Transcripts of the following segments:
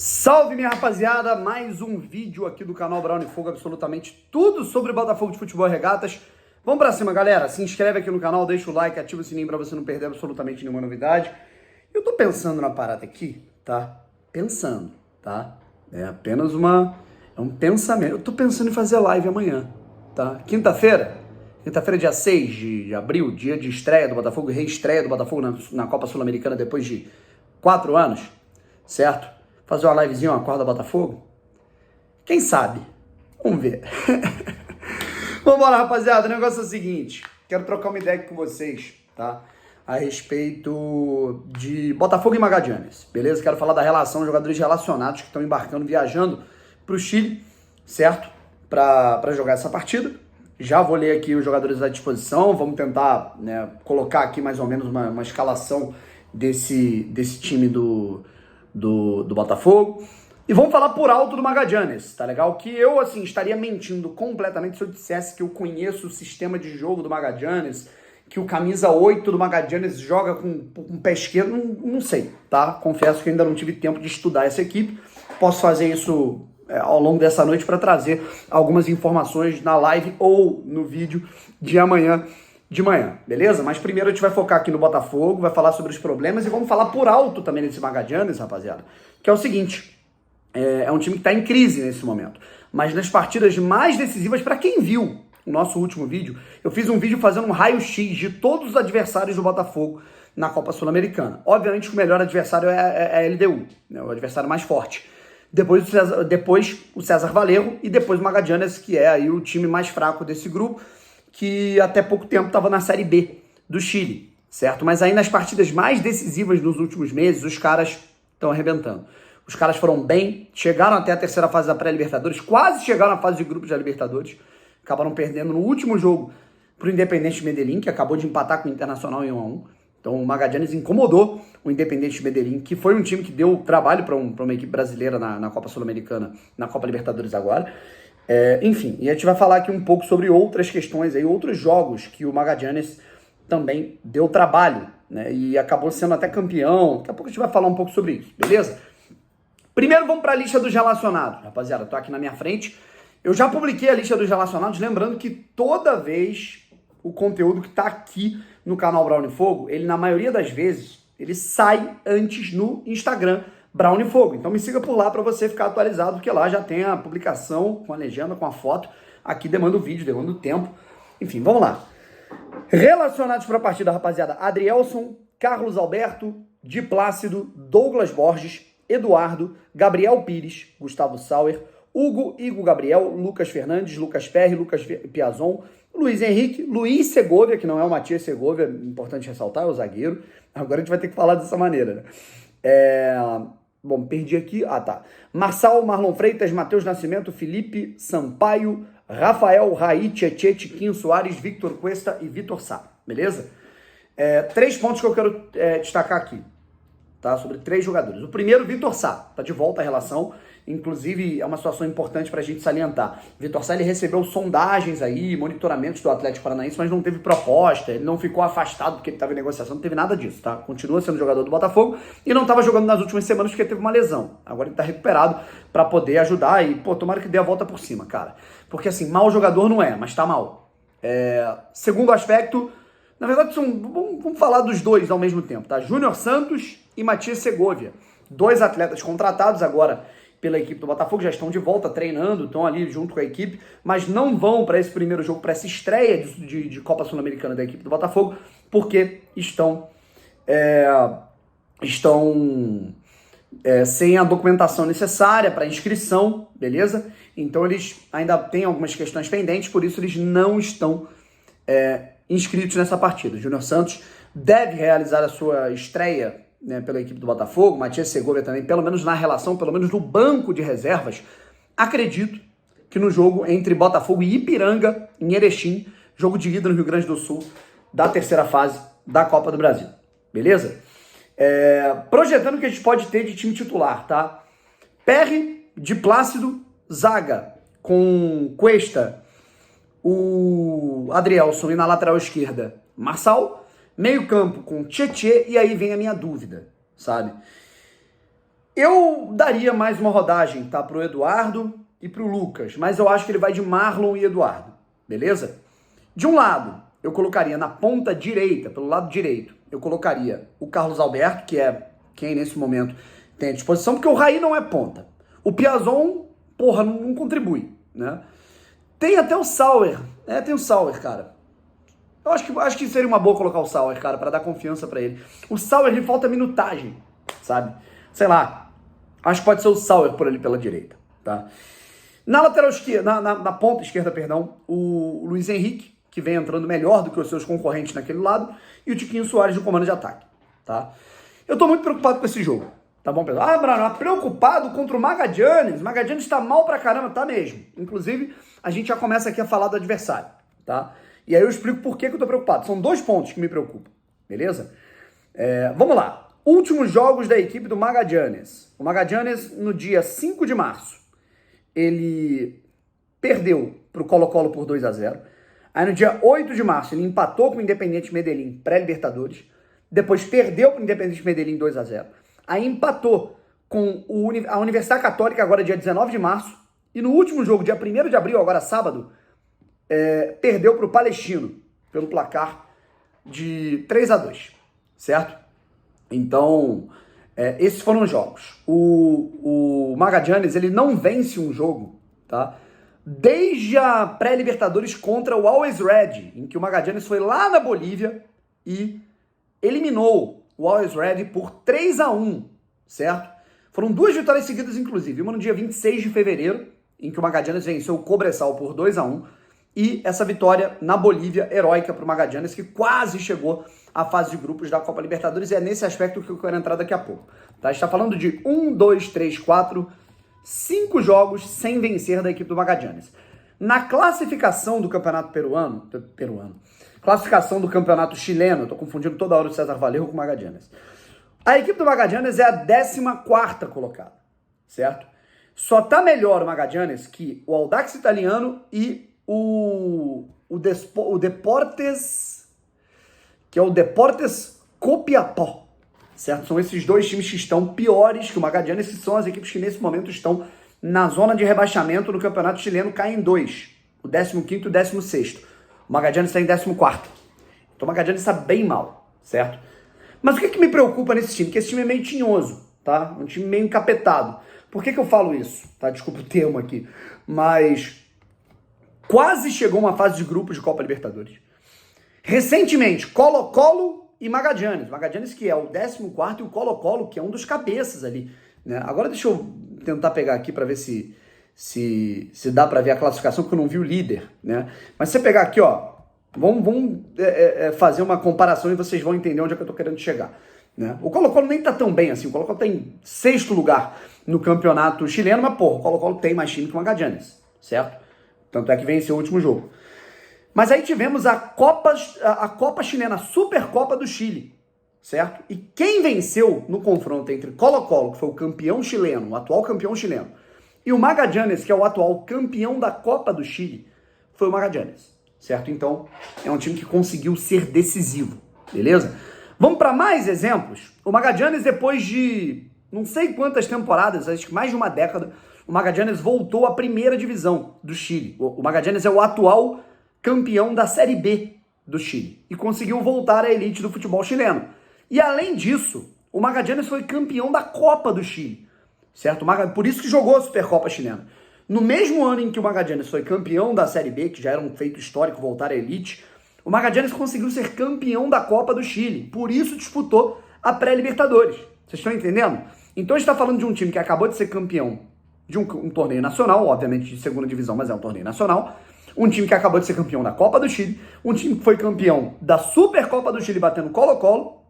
Salve, minha rapaziada, mais um vídeo aqui do canal Brown Fogo, absolutamente tudo sobre Botafogo de Futebol e Regatas. Vamos pra cima, galera, se inscreve aqui no canal, deixa o like, ativa o sininho pra você não perder absolutamente nenhuma novidade. Eu tô pensando na parada aqui, tá? Pensando, tá? É apenas um pensamento. Eu tô pensando em fazer live amanhã, tá? Quinta-feira, dia 6 de abril, dia de estreia do Botafogo, reestreia do Botafogo na Copa Sul-Americana depois de 4 anos, certo? Fazer uma livezinha, uma corda Botafogo? Quem sabe? Vamos ver. Vambora, rapaziada. O negócio é o seguinte. Quero trocar uma ideia aqui com vocês, tá? A respeito de Botafogo e Magallanes, beleza? Quero falar da relação, jogadores relacionados que estão embarcando, viajando pro Chile, certo? Pra jogar essa partida. Já vou ler aqui os jogadores à disposição. Vamos tentar, né, colocar aqui mais ou menos uma escalação desse time do Botafogo. E vamos falar por alto do Magallanes, tá legal? Que eu, assim, estaria mentindo completamente se eu dissesse que eu conheço o sistema de jogo do Magallanes, que o camisa 8 do Magallanes joga com um pé esquerdo, não sei, tá? Confesso que ainda não tive tempo de estudar essa equipe. Posso fazer isso ao longo dessa noite para trazer algumas informações na live ou no vídeo de amanhã de manhã, beleza? Mas primeiro a gente vai focar aqui no Botafogo, vai falar sobre os problemas e vamos falar por alto também desse Magallanes, rapaziada, que é o seguinte, é um time que tá em crise nesse momento, mas nas partidas mais decisivas, para quem viu o nosso último vídeo, eu fiz um vídeo fazendo um raio-x de todos os adversários do Botafogo na Copa Sul-Americana. Obviamente que o melhor adversário é a LDU, né, o adversário mais forte. Depois o César Valerro e depois o Magallanes, que é aí o time mais fraco desse grupo, que até pouco tempo estava na Série B do Chile, certo? Mas aí nas partidas mais decisivas nos últimos meses, os caras estão arrebentando. Os caras foram bem, chegaram até a terceira fase da pré-Libertadores, quase chegaram à fase de grupos da Libertadores, acabaram perdendo no último jogo para o Independiente Medellín, que acabou de empatar com o Internacional em 1-1. Então o Magallanes incomodou o Independiente Medellín, que foi um time que deu trabalho para uma equipe brasileira na Copa Sul-Americana, na Copa Libertadores agora. Enfim, e a gente vai falar aqui um pouco sobre outras questões aí, outros jogos que o Magallanes também deu trabalho, né, e acabou sendo até campeão. Daqui a pouco a gente vai falar um pouco sobre isso, beleza? Primeiro vamos para a lista dos relacionados, rapaziada, tô aqui na minha frente. Eu já publiquei a lista dos relacionados, lembrando que toda vez o conteúdo que tá aqui no canal Brown Fogo, ele na maioria das vezes, ele sai antes no Instagram Brown Fogo. Então me siga por lá para você ficar atualizado, porque lá já tem a publicação com a legenda, com a foto. Aqui demanda o vídeo, demanda o tempo. Enfim, vamos lá. Relacionados para a partida, rapaziada: Adrielson, Carlos Alberto, Di Plácido, Douglas Borges, Eduardo, Gabriel Pires, Gustavo Sauer, Hugo, Igor Gabriel, Lucas Fernandes, Lucas Perry, Lucas Piazon, Luiz Henrique, Luiz Segovia, que não é o Matias Segovia, importante ressaltar, é o zagueiro. Agora a gente vai ter que falar dessa maneira, né? Bom, perdi aqui. Ah, tá. Marçal, Marlon Freitas, Matheus Nascimento, Felipe Sampaio, Rafael, Raí, Tietê, Tiquinho Soares, Victor Cuesta e Vitor Sá. Beleza? 3 pontos que eu quero destacar aqui, tá? Sobre 3 jogadores. O primeiro, Vitor Sá. Tá de volta à relação. Inclusive, é uma situação importante pra gente salientar. Vitor Sá, ele recebeu sondagens aí, monitoramentos do Atlético Paranaense, mas não teve proposta, ele não ficou afastado porque ele estava em negociação, não teve nada disso, tá? Continua sendo jogador do Botafogo e não estava jogando nas últimas semanas porque teve uma lesão. Agora ele tá recuperado pra poder ajudar e, pô, tomara que dê a volta por cima, cara. Porque, assim, mau jogador não é, mas tá mal. Segundo aspecto, na verdade, vamos falar dos dois ao mesmo tempo, tá? Júnior Santos e Matias Segovia. 2 atletas contratados agora pela equipe do Botafogo, já estão de volta treinando, estão ali junto com a equipe, mas não vão para esse primeiro jogo, para essa estreia de Copa Sul-Americana da equipe do Botafogo, porque estão sem a documentação necessária para inscrição, beleza? Então eles ainda têm algumas questões pendentes, por isso eles não estão inscritos nessa partida. O Júnior Santos deve realizar a sua estreia, né, pela equipe do Botafogo, Matias Segovia também, pelo menos na relação, pelo menos no banco de reservas. Acredito que no jogo entre Botafogo e Ipiranga, em Erechim, jogo de ida no Rio Grande do Sul, da terceira fase da Copa do Brasil. Beleza? Projetando o que a gente pode ter de time titular, tá? Perry, Di Plácido, zaga, com Cuesta, o Adrielson e na lateral esquerda, Marçal. Meio campo com Tietê, e aí vem a minha dúvida, sabe? Eu daria mais uma rodagem, tá? Pro Eduardo e pro Lucas, mas eu acho que ele vai de Marlon e Eduardo, beleza? De um lado, eu colocaria na ponta direita, pelo lado direito, eu colocaria o Carlos Alberto, que é quem nesse momento tem à disposição, porque o Raí não é ponta. O Piazon, porra, não contribui, né? Tem até o Sauer, tem o Sauer, cara. Eu acho que seria uma boa colocar o Sauer, cara, pra dar confiança pra ele. O Sauer, lhe falta minutagem, sabe? Sei lá, acho que pode ser o Sauer por ali pela direita, tá? Na lateral esquerda, na ponta esquerda, perdão, o Luiz Henrique, que vem entrando melhor do que os seus concorrentes naquele lado, e o Tiquinho Soares no comando de ataque, tá? Eu tô muito preocupado com esse jogo, tá bom, Pedro? Ah, Bruno, preocupado contra o Magallanes. O Magallanes tá mal pra caramba, tá mesmo. Inclusive, a gente já começa aqui a falar do adversário, tá? E aí eu explico por que eu tô preocupado. São 2 pontos que me preocupam, beleza? Vamos lá. Últimos jogos da equipe do Magallanes. O Magallanes, no dia 5 de março, ele perdeu pro Colo-Colo por 2-0. Aí no dia 8 de março, ele empatou com o Independiente Medellín, pré-Libertadores. Depois perdeu pro Independiente Medellín 2-0. Aí empatou com a Universidade Católica, agora dia 19 de março. E no último jogo, dia 1º de abril, agora sábado, perdeu pro Palestino, pelo placar de 3-2, certo? Então, esses foram os jogos. O Magallanes, ele não vence um jogo, tá? Desde a pré-Libertadores contra o Always Red, em que o Magallanes foi lá na Bolívia e eliminou o Always Red por 3-1, certo? Foram 2 vitórias seguidas, inclusive. Uma no dia 26 de fevereiro, em que o Magallanes venceu o Cobresal por 2-1, e essa vitória na Bolívia, heróica para o Magallanes, que quase chegou à fase de grupos da Copa Libertadores, e é nesse aspecto que eu quero entrar daqui a pouco. Tá? A gente está falando de 1, 2, 3, 4, 5 jogos sem vencer da equipe do Magallanes. Na classificação do campeonato peruano, classificação do campeonato chileno, estou confundindo toda hora o César Vallejo com o Magallanes. A equipe do Magallanes é a 14ª colocada, certo? Só tá melhor o Magallanes que o Audax Italiano e o Deportes, que é o Deportes Copiapó, certo? São esses 2 times que estão piores que o Magallanes, que são as equipes que nesse momento estão na zona de rebaixamento no campeonato chileno, caem 2, o 15º e o 16º. O Magallanes está em 14º. Então o Magallanes está bem mal, certo? Mas o que me preocupa nesse time? Que esse time é meio tinhoso, tá? Um time meio encapetado. Por que eu falo isso? Tá? Desculpa o termo aqui. Mas quase chegou uma fase de grupos de Copa Libertadores. Recentemente, Colo-Colo e Magallanes. Magallanes que é o 14º e o Colo-Colo que é um dos cabeças ali, né? Agora deixa eu tentar pegar aqui para ver se dá para ver a classificação, porque eu não vi o líder, né? Mas se você pegar aqui, ó, vamos fazer uma comparação e vocês vão entender onde é que eu tô querendo chegar, né? O Colo-Colo nem tá tão bem assim. O Colo-Colo tá em 6º lugar no campeonato chileno, mas, porra, o Colo-Colo tem mais time que o Magallanes, certo? Tanto é que venceu o último jogo. Mas aí tivemos a Copa chilena, a Supercopa do Chile, certo? E quem venceu no confronto entre Colo-Colo, que foi o campeão chileno, o atual campeão chileno, e o Magallanes, que é o atual campeão da Copa do Chile, foi o Magallanes, certo? Então, é um time que conseguiu ser decisivo, beleza? Vamos para mais exemplos? O Magallanes, depois de não sei quantas temporadas, acho que mais de uma década, o Magallanes voltou à primeira divisão do Chile. O Magallanes é o atual campeão da Série B do Chile e conseguiu voltar à elite do futebol chileno. E além disso, o Magallanes foi campeão da Copa do Chile, certo? Por isso que jogou a Supercopa chilena. No mesmo ano em que o Magallanes foi campeão da Série B, que já era um feito histórico voltar à elite, o Magallanes conseguiu ser campeão da Copa do Chile. Por isso disputou a pré-Libertadores. Vocês estão entendendo? Então a gente está falando de um time que acabou de ser campeão de um torneio nacional, obviamente de segunda divisão, mas é um torneio nacional. Um time que acabou de ser campeão da Copa do Chile, um time que foi campeão da Supercopa do Chile batendo Colo-Colo,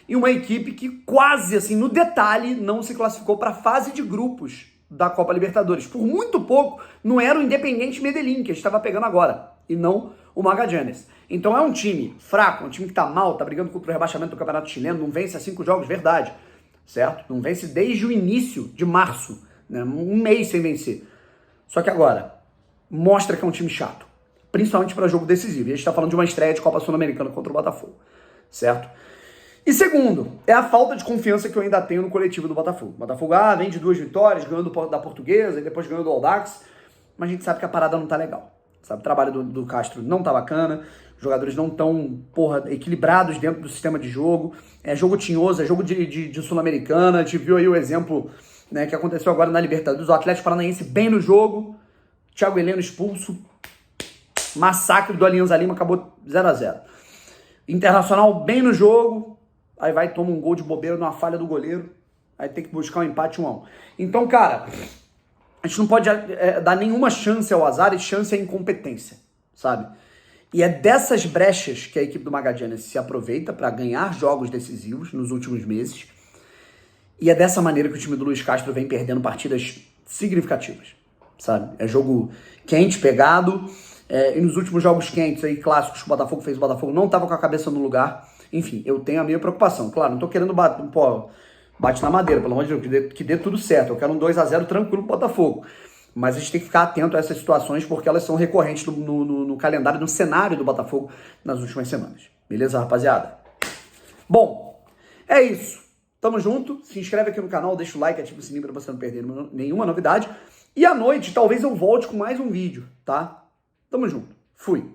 e uma equipe que quase, assim, no detalhe, não se classificou para a fase de grupos da Copa Libertadores. Por muito pouco, não era o Independiente Medellín, que a gente estava pegando agora, e não o Magallanes. Então é um time fraco, um time que tá mal, tá brigando contra o rebaixamento do Campeonato Chileno, não vence há 5 jogos, verdade, certo? Não vence desde o início de março, né? Um mês sem vencer. Só que agora, mostra que é um time chato, principalmente para jogo decisivo. E a gente tá falando de uma estreia de Copa Sul-Americana contra o Botafogo, certo? E segundo, é a falta de confiança que eu ainda tenho no coletivo do Botafogo. O Botafogo, vem de 2 vitórias, ganhando da Portuguesa e depois ganhando do Audax, mas a gente sabe que a parada não tá legal. Sabe, o trabalho do Castro não tá bacana, os jogadores não tão, equilibrados dentro do sistema de jogo, é jogo tinhoso, é jogo de Sul-Americana, a gente viu aí o exemplo, né, que aconteceu agora na Libertadores, o Atlético Paranaense bem no jogo, Thiago Heleno expulso, massacre do Alianza Lima, acabou 0-0. Internacional bem no jogo, aí vai toma um gol de bobeira numa falha do goleiro, aí tem que buscar um empate 1-1. Então, cara, a gente não pode dar nenhuma chance ao azar e chance à incompetência, sabe? E é dessas brechas que a equipe do Magallanes se aproveita para ganhar jogos decisivos nos últimos meses. E é dessa maneira que o time do Luiz Castro vem perdendo partidas significativas, sabe? É jogo quente, pegado, e nos últimos jogos quentes aí, clássicos que o Botafogo fez, o Botafogo não estava com a cabeça no lugar. Enfim, eu tenho a minha preocupação. Claro, não tô querendo bate na madeira, pelo amor de Deus, que dê tudo certo. Eu quero um 2-0 tranquilo pro Botafogo. Mas a gente tem que ficar atento a essas situações porque elas são recorrentes no calendário, no cenário do Botafogo nas últimas semanas. Beleza, rapaziada? Bom, é isso. Tamo junto. Se inscreve aqui no canal, deixa o like, ativa o sininho pra você não perder nenhuma novidade. E à noite, talvez eu volte com mais um vídeo, tá? Tamo junto. Fui.